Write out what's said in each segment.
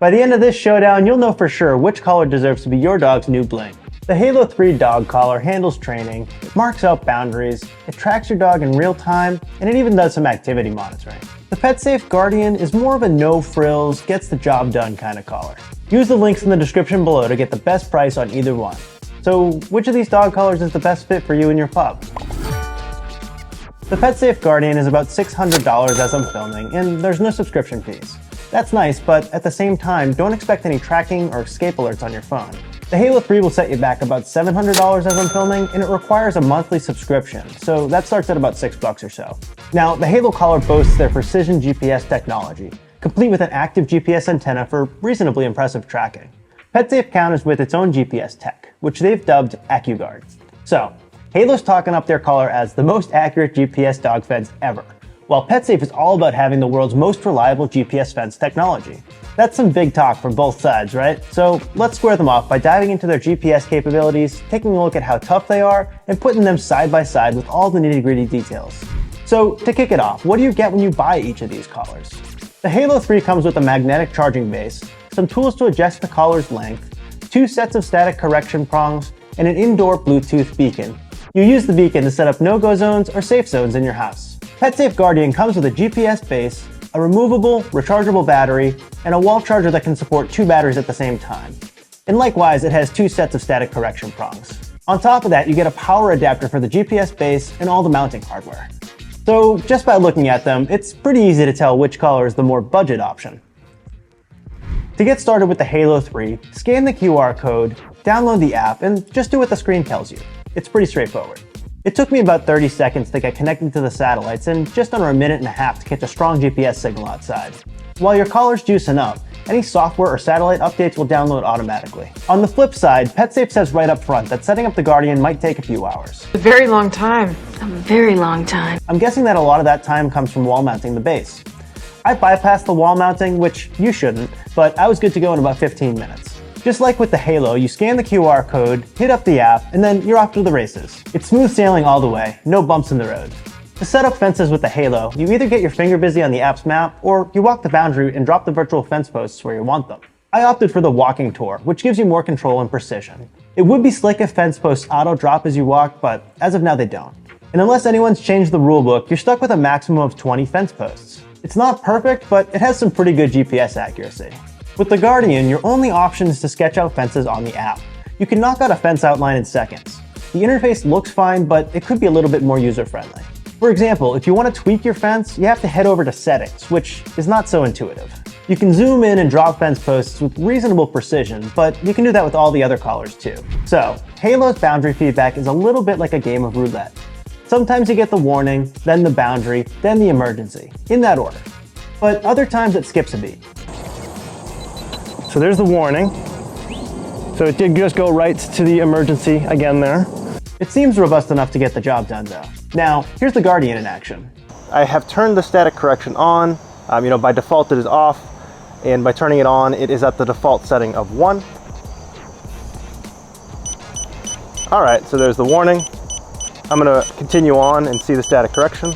By the end of this showdown, you'll know for sure which collar deserves to be your dog's new bling. The Halo 3 dog collar handles training, it marks out boundaries, it tracks your dog in real time, and it even does some activity monitoring. The PetSafe Guardian is more of a no-frills, gets-the-job-done kind of collar. Use the links in the description below to get the best price on either one. So, which of these dog collars is the best fit for you and your pup? The PetSafe Guardian is about $600 as I'm filming, and there's no subscription fees. That's nice, but at the same time, don't expect any tracking or escape alerts on your phone. The Halo 3 will set you back about $700 as I'm filming, and it requires a monthly subscription, so that starts at about $6 or so. Now, the Halo collar boasts their precision GPS technology, complete with an active GPS antenna for reasonably impressive tracking. PetSafe counters with its own GPS tech, which they've dubbed AccuGuard. So, Halo's talking up their collar as the most accurate GPS dog fence ever, while PetSafe is all about having the world's most reliable GPS fence technology. That's some big talk from both sides, right? So let's square them off by diving into their GPS capabilities, taking a look at how tough they are, and putting them side by side with all the nitty-gritty details. So to kick it off, what do you get when you buy each of these collars? The Halo 3 comes with a magnetic charging base, some tools to adjust the collar's length, 2 sets of static correction prongs, and an indoor Bluetooth beacon. You use the beacon to set up no-go zones or safe zones in your house. PetSafe Guardian comes with a GPS base, a removable, rechargeable battery, and a wall charger that can support 2 batteries at the same time. And likewise, it has 2 sets of static correction prongs. On top of that, you get a power adapter for the GPS base and all the mounting hardware. So just by looking at them, it's pretty easy to tell which collar is the more budget option. To get started with the Halo 3, scan the QR code, download the app, and just do what the screen tells you. It's pretty straightforward. It took me about 30 seconds to get connected to the satellites and just under a minute and a half to catch a strong GPS signal outside. While your collar's juicing up, any software or satellite updates will download automatically. On the flip side, PetSafe says right up front that setting up the Guardian might take a few hours. A very long time. A very long time. I'm guessing that a lot of that time comes from wall mounting the base. I bypassed the wall mounting, which you shouldn't, but I was good to go in about 15 minutes. Just like with the Halo, you scan the QR code, hit up the app, and then you're off to the races. It's smooth sailing all the way, no bumps in the road. To set up fences with the Halo, you either get your finger busy on the app's map, or you walk the boundary and drop the virtual fence posts where you want them. I opted for the walking tour, which gives you more control and precision. It would be slick if fence posts auto-drop as you walk, but as of now they don't. And unless anyone's changed the rulebook, you're stuck with a maximum of 20 fence posts. It's not perfect, but it has some pretty good GPS accuracy. With the Guardian, your only option is to sketch out fences on the app. You can knock out a fence outline in seconds. The interface looks fine, but it could be a little bit more user-friendly. For example, if you want to tweak your fence, you have to head over to settings, which is not so intuitive. You can zoom in and drop fence posts with reasonable precision, but you can do that with all the other collars too. So, Halo's boundary feedback is a little bit like a game of roulette. Sometimes you get the warning, then the boundary, then the emergency, in that order. But other times it skips a beat. So there's the warning. So it did just go right to the emergency again there. It seems robust enough to get the job done though. Now, here's the Guardian in action. I have turned the static correction on. By default it is off, and by turning it on, it is at the default setting of 1. All right, so there's the warning. I'm gonna continue on and see the static correction.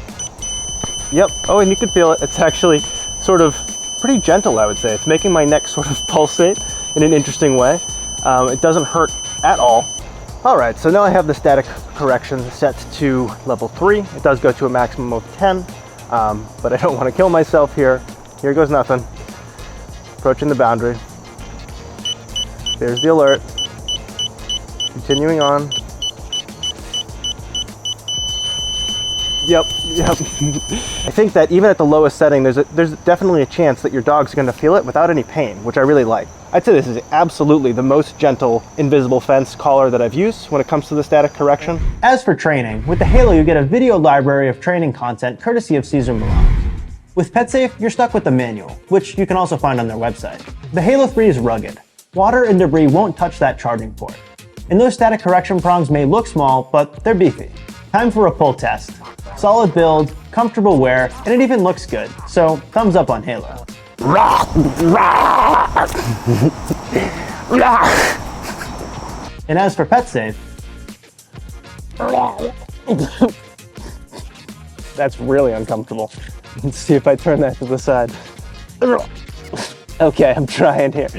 Yep, oh, and you can feel it. It's actually sort of pretty gentle, I would say. It's making my neck sort of pulsate in an interesting way. It doesn't hurt at all. All right, so now I have the static correction set to level 3. It does go to a maximum of 10, but I don't want to kill myself here. Here goes nothing. Approaching the boundary. There's the alert. Continuing on. Yep. I think that even at the lowest setting, there's definitely a chance that your dog's going to feel it without any pain, which I really like. I'd say this is absolutely the most gentle invisible fence collar that I've used when it comes to the static correction. As for training, with the Halo you get a video library of training content courtesy of Cesar Millan. With PetSafe, you're stuck with the manual, which you can also find on their website. The Halo 3 is rugged. Water and debris won't touch that charging port. And those static correction prongs may look small, but they're beefy. Time for a pull test. Solid build, comfortable wear, and it even looks good, so thumbs up on Halo. And as for PetSafe, that's really uncomfortable. Let's see if I turn that to the side. Okay, I'm trying here.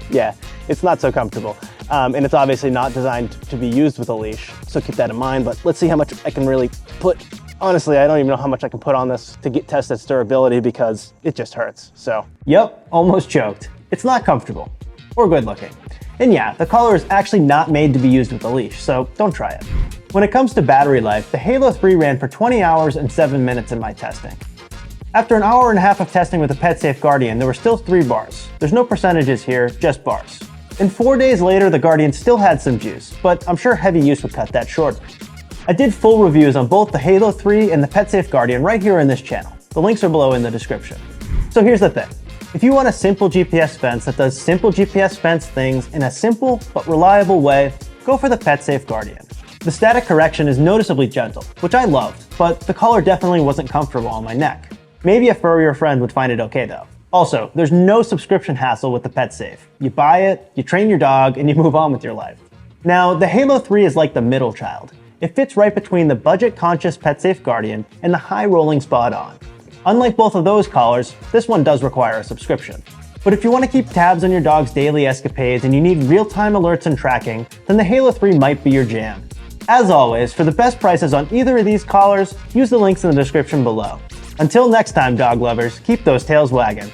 Yeah, it's not so comfortable. And it's obviously not designed to be used with a leash, so keep that in mind, but let's see how much I can really put. Honestly, I don't even know how much I can put on this to test its durability because it just hurts, so. Yep, almost choked. It's not comfortable, or good looking. And yeah, the collar is actually not made to be used with a leash, so don't try it. When it comes to battery life, the Halo 3 ran for 20 hours and 7 minutes in my testing. After an hour and a half of testing with the PetSafe Guardian, there were still 3 bars. There's no percentages here, just bars. And 4 days later, the Guardian still had some juice, but I'm sure heavy use would cut that short. I did full reviews on both the Halo 3 and the PetSafe Guardian right here in this channel. The links are below in the description. So here's the thing. If you want a simple GPS fence that does simple GPS fence things in a simple but reliable way, go for the PetSafe Guardian. The static correction is noticeably gentle, which I loved, but the collar definitely wasn't comfortable on my neck. Maybe a furrier friend would find it okay though. Also, there's no subscription hassle with the PetSafe. You buy it, you train your dog, and you move on with your life. Now, the Halo 3 is like the middle child. It fits right between the budget-conscious PetSafe Guardian and the high-rolling Spot On. Unlike both of those collars, this one does require a subscription. But if you want to keep tabs on your dog's daily escapades and you need real-time alerts and tracking, then the Halo 3 might be your jam. As always, for the best prices on either of these collars, use the links in the description below. Until next time, dog lovers, keep those tails wagging.